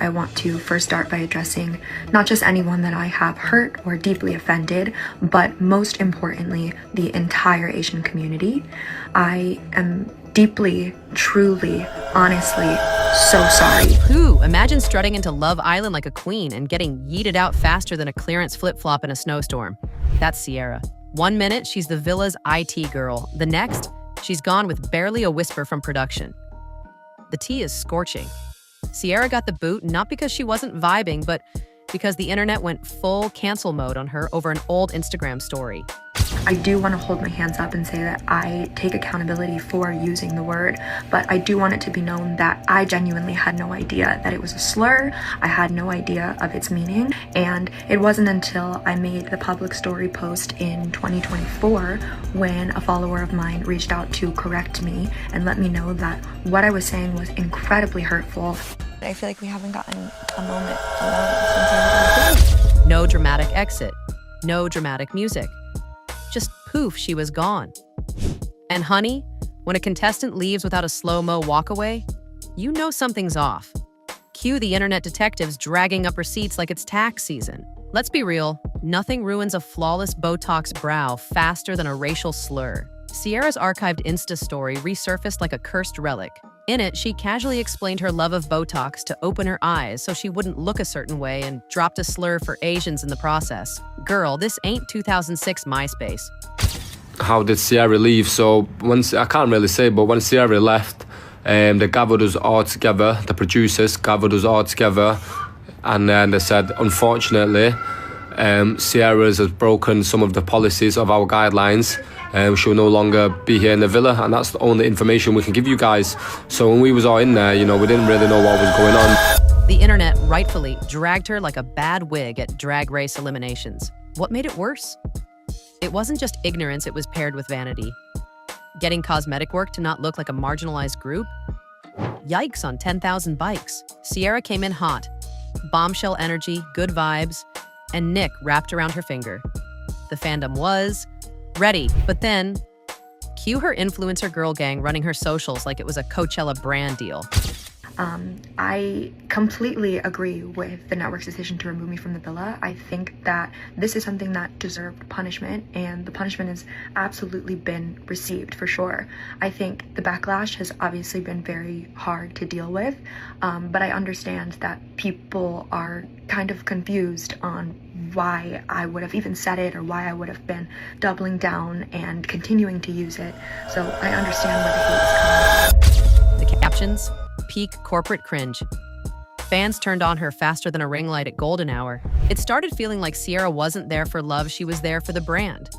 I want to first start by addressing not just anyone that I have hurt or deeply offended, but most importantly, the entire Asian community. I am deeply, truly, honestly, so sorry. Who? Imagine strutting into Love Island like a queen and getting yeeted out faster than a clearance flip-flop in a snowstorm. That's Cierra. 1 minute, she's the villa's IT girl. The next, she's gone with barely a whisper from production. The tea is scorching. Cierra got the boot not because she wasn't vibing, but because the internet went full cancel mode on her over an old Instagram story. I do want to hold my hands up and say that I take accountability for using the word, but I do want it to be known that I genuinely had no idea that it was a slur. I had no idea of its meaning, and it wasn't until I made the public story post in 2024 when a follower of mine reached out to correct me and let me know that what I was saying was incredibly hurtful. I feel like we haven't gotten a moment alone since I was. No dramatic exit. No dramatic music. Just poof, she was gone. And honey, when a contestant leaves without a slow-mo walkaway, you know something's off. Cue the internet detectives dragging up receipts like it's tax season. Let's be real, nothing ruins a flawless Botox brow faster than a racial slur. Cierra's archived Insta story resurfaced like a cursed relic. In it, she casually explained her love of Botox to open her eyes so she wouldn't look a certain way and dropped a slur for Asians in the process. Girl, this ain't 2006 MySpace. How did Cierra leave? So I can't really say, but when Cierra left, they gathered us all together, the producers gathered us all together, and then they said, unfortunately, Cierra has broken some of the policies of our guidelines. She'll no longer be here in the villa, and that's the only information we can give you guys. So when we was all in there, we didn't really know what was going on. The internet rightfully dragged her like a bad wig at Drag Race eliminations. What made it worse? It wasn't just ignorance, it was paired with vanity. Getting cosmetic work to not look like a marginalized group? Yikes on 10,000 bikes. Cierra came in hot. Bombshell energy, good vibes, and Nick wrapped around her finger. The fandom was ready, but then cue her influencer girl gang running her socials like it was a Coachella brand deal. I completely agree with the network's decision to remove me from the villa. I think that this is something that deserved punishment, and the punishment has absolutely been received for sure. I think the backlash has obviously been very hard to deal with, but I understand that people are kind of confused on why I would have even said it or why I would have been doubling down and continuing to use it. So I understand where the hate is coming from. The captions? Peak corporate cringe. Fans turned on her faster than a ring light at golden hour. It started feeling like Cierra wasn't there for love, she was there for the brand.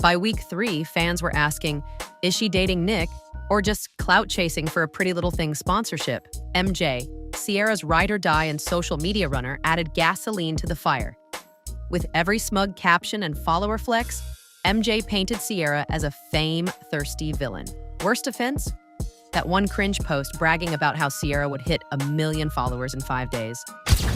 By week 3, fans were asking, is she dating Nick or just clout chasing for a Pretty Little Thing sponsorship? MJ, Cierra's ride or die and social media runner, added gasoline to the fire. With every smug caption and follower flex, MJ painted Cierra as a fame-thirsty villain. Worst offense? That one cringe post bragging about how Cierra would hit 1 million followers in 5 days.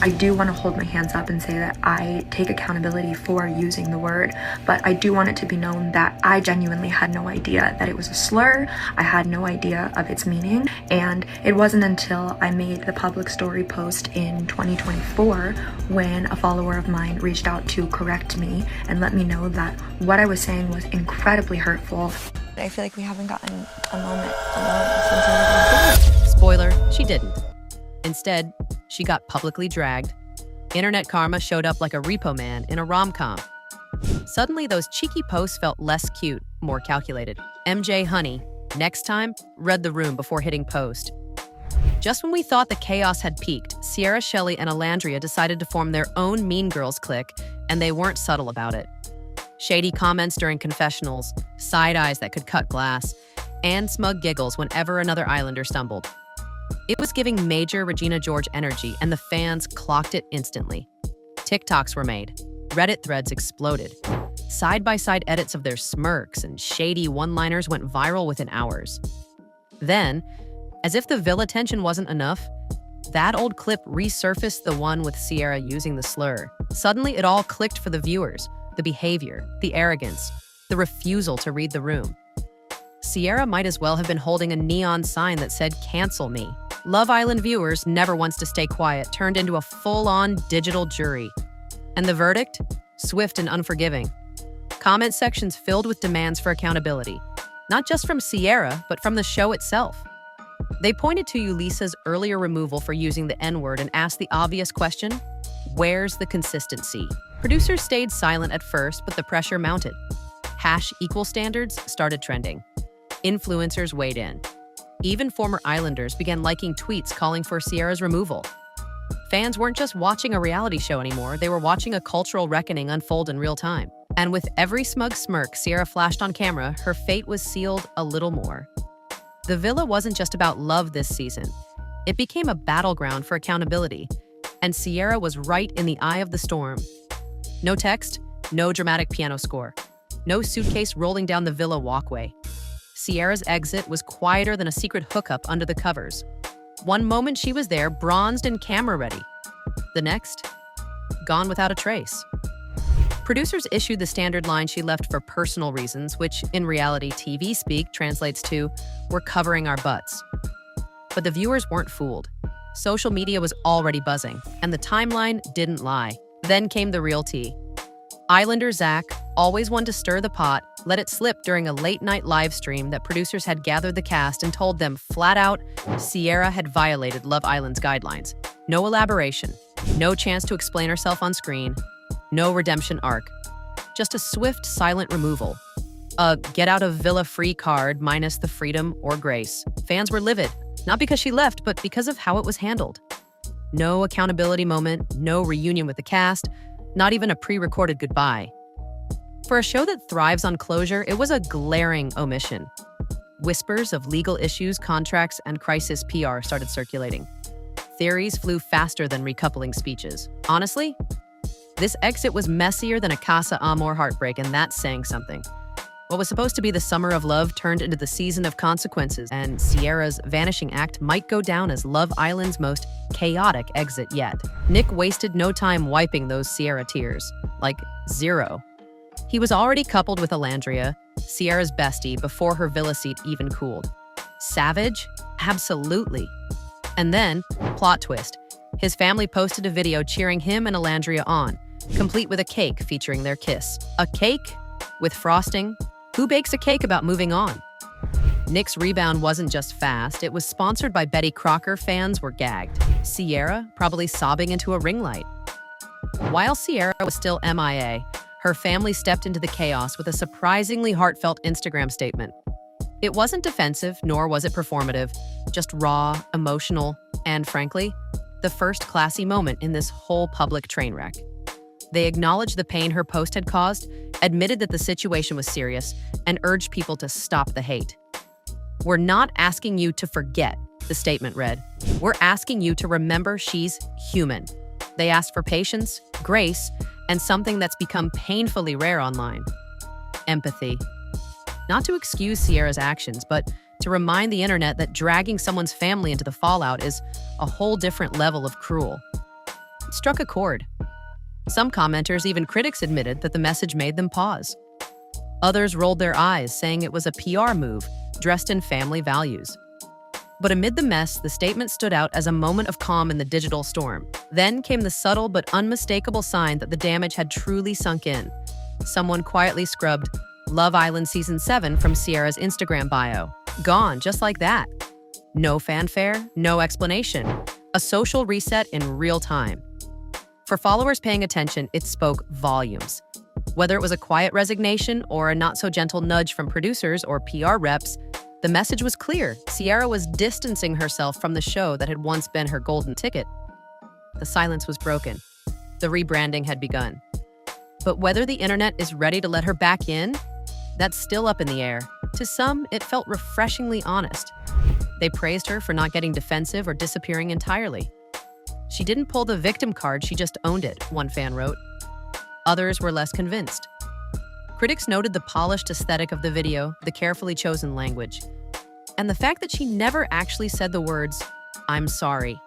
I do want to hold my hands up and say that I take accountability for using the word, but I do want it to be known that I genuinely had no idea that it was a slur. I had no idea of its meaning, and it wasn't until I made the public story post in 2024 when a follower of mine reached out to correct me and let me know that what I was saying was incredibly hurtful. I feel like we haven't gotten a moment alone since I was. Spoiler, she didn't. Instead, she got publicly dragged. Internet karma showed up like a repo man in a rom-com. Suddenly, those cheeky posts felt less cute, more calculated. MJ honey, next time, read the room before hitting post. Just when we thought the chaos had peaked, Cierra, Shelley, and Alandria decided to form their own Mean Girls clique, and they weren't subtle about it. Shady comments during confessionals, side eyes that could cut glass, and smug giggles whenever another Islander stumbled. It was giving major Regina George energy, and the fans clocked it instantly. TikToks were made. Reddit threads exploded. Side-by-side edits of their smirks and shady one-liners went viral within hours. Then, as if the villa tension wasn't enough, that old clip resurfaced, the one with Cierra using the slur. Suddenly, it all clicked for the viewers. The behavior, the arrogance, the refusal to read the room. Cierra might as well have been holding a neon sign that said, "Cancel me." Love Island viewers, never once to stay quiet, turned into a full-on digital jury. And the verdict? Swift and unforgiving. Comment sections filled with demands for accountability, not just from Cierra, but from the show itself. They pointed to Yulisa's earlier removal for using the N-word and asked the obvious question, where's the consistency? Producers stayed silent at first, but the pressure mounted. #equal standards started trending. Influencers weighed in. Even former Islanders began liking tweets calling for Cierra's removal. Fans weren't just watching a reality show anymore, they were watching a cultural reckoning unfold in real time. And with every smug smirk Cierra flashed on camera, her fate was sealed a little more. The villa wasn't just about love this season. It became a battleground for accountability, and Cierra was right in the eye of the storm. No text, no dramatic piano score, no suitcase rolling down the villa walkway. Cierra's exit was quieter than a secret hookup under the covers. One moment she was there, bronzed and camera-ready. The next, gone without a trace. Producers issued the standard line she left for personal reasons, which in reality TV speak translates to, we're covering our butts. But the viewers weren't fooled. Social media was already buzzing, and the timeline didn't lie. Then came the real tea. Islander Zach, always one to stir the pot, let it slip during a late-night live stream that producers had gathered the cast and told them flat out Cierra had violated Love Island's guidelines. No elaboration, no chance to explain herself on screen, no redemption arc. Just a swift, silent removal. A get-out-of-villa-free card minus the freedom or grace. Fans were livid, not because she left, but because of how it was handled. No accountability moment, no reunion with the cast, not even a pre-recorded goodbye. For a show that thrives on closure, it was a glaring omission. Whispers of legal issues, contracts, and crisis PR started circulating. Theories flew faster than recoupling speeches. Honestly, this exit was messier than a Casa Amor heartbreak, and that's saying something. What was supposed to be the summer of love turned into the season of consequences, and Cierra's vanishing act might go down as Love Island's most chaotic exit yet. Nick wasted no time wiping those Cierra tears. Like, zero. He was already coupled with Alandria, Cierra's bestie, before her villa seat even cooled. Savage? Absolutely. And then, plot twist, his family posted a video cheering him and Alandria on, complete with a cake featuring their kiss. A cake? With frosting? Who bakes a cake about moving on? Nick's rebound wasn't just fast, it was sponsored by Betty Crocker. Fans were gagged. Cierra probably sobbing into a ring light. While Cierra was still MIA, her family stepped into the chaos with a surprisingly heartfelt Instagram statement. It wasn't defensive, nor was it performative, just raw, emotional, and frankly, the first classy moment in this whole public train wreck. They acknowledged the pain her post had caused, admitted that the situation was serious, and urged people to stop the hate. We're not asking you to forget, the statement read. We're asking you to remember she's human. They asked for patience, grace, and something that's become painfully rare online: empathy. Not to excuse Cierra's actions, but to remind the internet that dragging someone's family into the fallout is a whole different level of cruel. It struck a chord. Some commenters, even critics, admitted that the message made them pause. Others rolled their eyes, saying it was a PR move, dressed in family values. But amid the mess, the statement stood out as a moment of calm in the digital storm. Then came the subtle but unmistakable sign that the damage had truly sunk in. Someone quietly scrubbed Love Island Season 7 from Cierra's Instagram bio. Gone, just like that. No fanfare, no explanation. A social reset in real time. For followers paying attention, it spoke volumes. Whether it was a quiet resignation or a not-so-gentle nudge from producers or PR reps, the message was clear. Cierra was distancing herself from the show that had once been her golden ticket. The silence was broken. The rebranding had begun. But whether the internet is ready to let her back in, that's still up in the air. To some, it felt refreshingly honest. They praised her for not getting defensive or disappearing entirely. She didn't pull the victim card, she just owned it, one fan wrote. Others were less convinced. Critics noted the polished aesthetic of the video, the carefully chosen language, and the fact that she never actually said the words, "I'm sorry."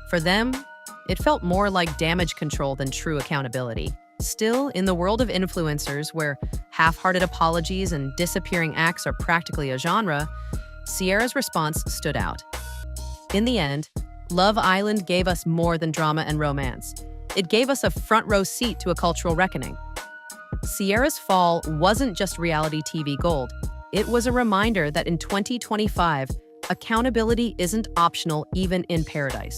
For them, it felt more like damage control than true accountability. Still, in the world of influencers, where half-hearted apologies and disappearing acts are practically a genre, Cierra's response stood out. In the end, Love Island gave us more than drama and romance. It gave us a front-row seat to a cultural reckoning. Cierra's fall wasn't just reality TV gold. It was a reminder that in 2025, accountability isn't optional even in paradise.